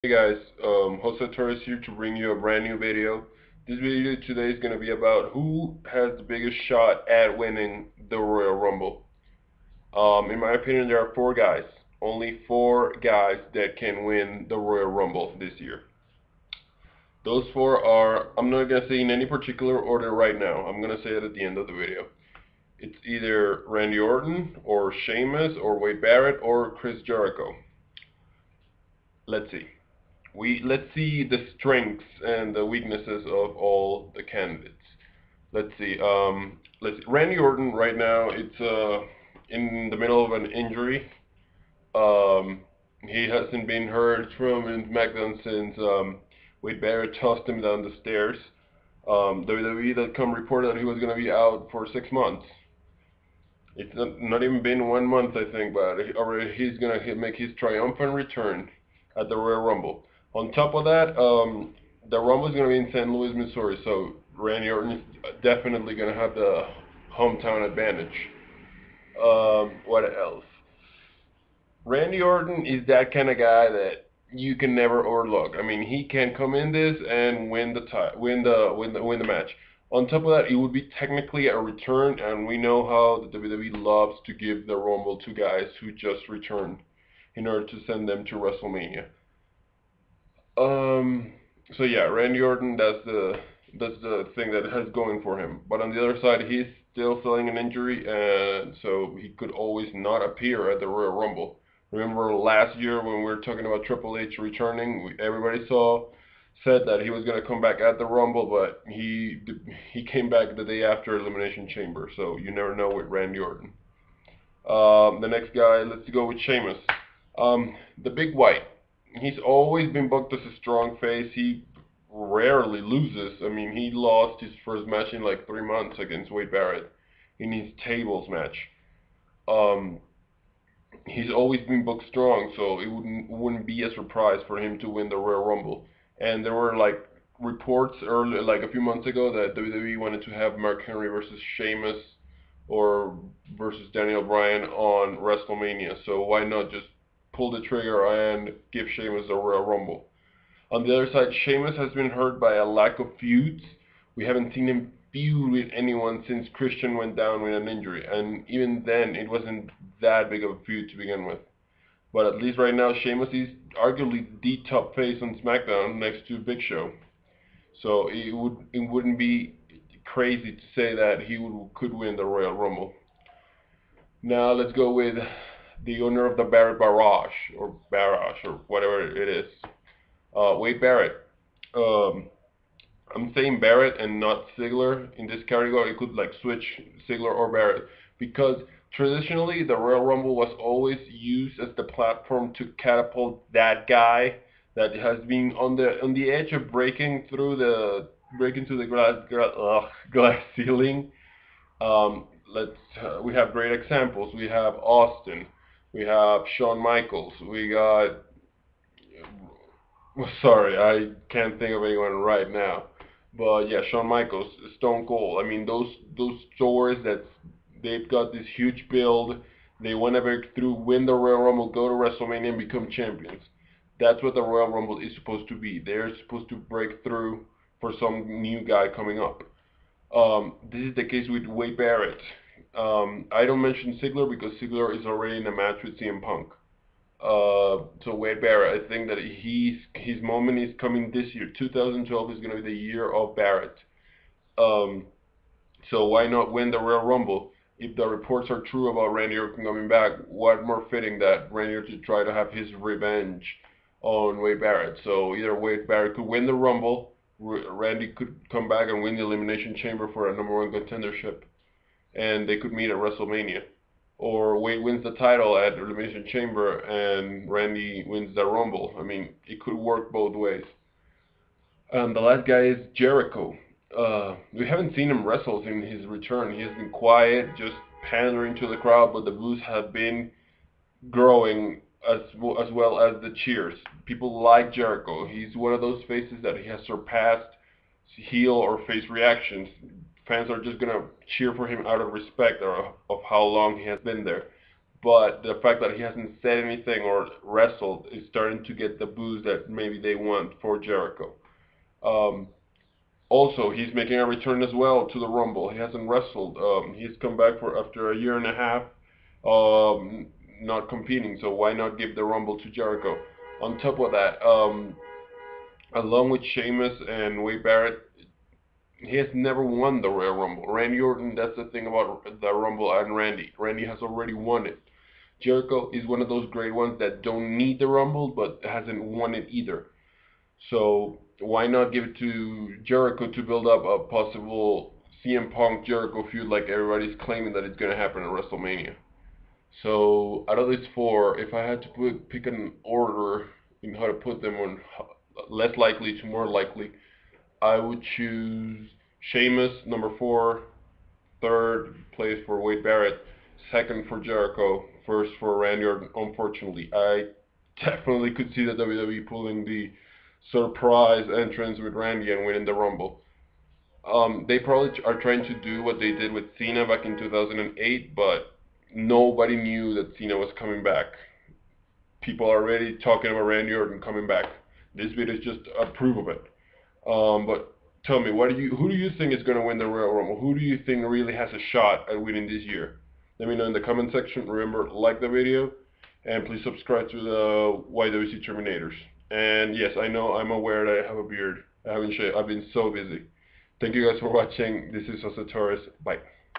Hey guys, Jose Torres here to bring you a brand new video. This video today is going to be about who has the biggest shot at winning the Royal Rumble. In my opinion, there are four guys, only four guys that can win the Royal Rumble this year. Those four are, I'm not going to say in any particular order right now, I'm going to say it at the end of the video. It's either Randy Orton, or Sheamus, or Wade Barrett, or Chris Jericho. Let's see. Let's see the strengths and the weaknesses of all the candidates. Let's see. Let's see. Randy Orton right now. It's in the middle of an injury. Um, he hasn't been heard from in SmackDown since Wade Barrett tossed him down the stairs. WWE.com reported that he was going to be out for 6 months. It's not even been 1 month, I think, but already he's going to make his triumphant return at the Royal Rumble. On top of that, the Rumble is going to be in St. Louis, Missouri, so Randy Orton is definitely going to have the hometown advantage. What else? Randy Orton is that kind of guy that you can never overlook. I mean, he can come in this and win the match. On top of that, it would be technically a return, and we know how the WWE loves to give the Rumble to guys who just returned in order to send them to WrestleMania. Um, so yeah, Randy Orton, that's the thing that has going for him. But on the other side, he's still feeling an injury, and so he could always not appear at the Royal Rumble. Remember last year when we were talking about Triple H returning, everybody said that he was going to come back at the Rumble, but he came back the day after Elimination Chamber. So you never know with Randy Orton. The next guy, let's go with Sheamus. The Big White. He's always been booked as a strong face. He rarely loses. I mean, he lost his first match in like 3 months against Wade Barrett in his tables match. Um, he's always been booked strong, so it wouldn't be a surprise for him to win the Royal Rumble. And there were like reports early, like a few months ago, that WWE wanted to have Mark Henry versus Sheamus or versus Daniel Bryan on WrestleMania. So why not just pull the trigger and give Sheamus the Royal Rumble? On the other side, Sheamus has been hurt by a lack of feuds. We haven't seen him feud with anyone since Christian went down with an injury, and even then, it wasn't that big of a feud to begin with. But at least right now, Sheamus is arguably the top face on SmackDown next to Big Show. So it wouldn't be crazy to say that could win the Royal Rumble. Now let's go with the owner of the Barrett Barrage or whatever it is, Wade Barrett. Um, I'm saying Barrett and not Ziggler in this category. You could like switch Ziggler or Barrett because traditionally the Royal Rumble was always used as the platform to catapult that guy that has been on the edge of breaking through the glass ceiling. We have great examples. We have Austin, we have Shawn Michaels, we got sorry, I can't think of anyone right now. But yeah, Shawn Michaels, Stone Cold. I mean, those stories that they've got this huge build. They want to break through, win the Royal Rumble, go to WrestleMania, and become champions. That's what the Royal Rumble is supposed to be. They're supposed to break through for some new guy coming up. This is the case with Wade Barrett. I don't mention Ziggler because Ziggler is already in a match with CM Punk. So Wade Barrett, I think that his moment is coming this year. 2012 is going to be the year of Barrett. Um, so why not win the Royal Rumble? If the reports are true about Randy Orton coming back, what more fitting that Randy Orton try to have his revenge on Wade Barrett? So either Wade Barrett could win the Rumble, Randy could come back and win the Elimination Chamber for a number one contendership, and they could meet at WrestleMania. Or Wade wins the title at Elimination Chamber and Randy wins the Rumble. I mean, it could work both ways. The last guy is Jericho. We haven't seen him wrestle in his return. He has been quiet, just pandering to the crowd, but the boos have been growing as well as the cheers. People like Jericho. He's one of those faces that he has surpassed heel or face reactions. Fans are just gonna cheer for him out of respect or of how long he has been there. but the fact that he hasn't said anything or wrestled is starting to get the boost that maybe they want for Jericho. Um, Also, he's making a return as well to the Rumble. He hasn't wrestled. He's come back for after a year and a half, um, not competing. So why not give the Rumble to Jericho? On top of that, along with Sheamus and Wade Barrett, he has never won the Royal Rumble. Randy Orton, that's the thing about the Rumble and Randy. Randy has already won it. Jericho is one of those great ones that don't need the Rumble, but hasn't won it either. So why not give it to Jericho to build up a possible CM Punk Jericho feud like everybody's claiming that it's going to happen at WrestleMania? So out of these four, if I had to pick an order in how to put them on less likely to more likely, I would choose Sheamus number four, third place for Wade Barrett, second for Jericho, first for Randy Orton. Unfortunately, I definitely could see the WWE pulling the surprise entrance with Randy and winning the Rumble. They probably are trying to do what they did with Cena back in 2008, but nobody knew that Cena was coming back. People are already talking about Randy Orton coming back. This video is just a proof of it. But tell me, who do you think is going to win the Royal Rumble? Who do you think really has a shot at winning this year? Let me know in the comment section. Remember, like the video, and please subscribe to the YWC Terminators. And yes, I know, I'm aware that I have a beard. I haven't shaved. I've been so busy. Thank you guys for watching. This is Jose Torres. Bye.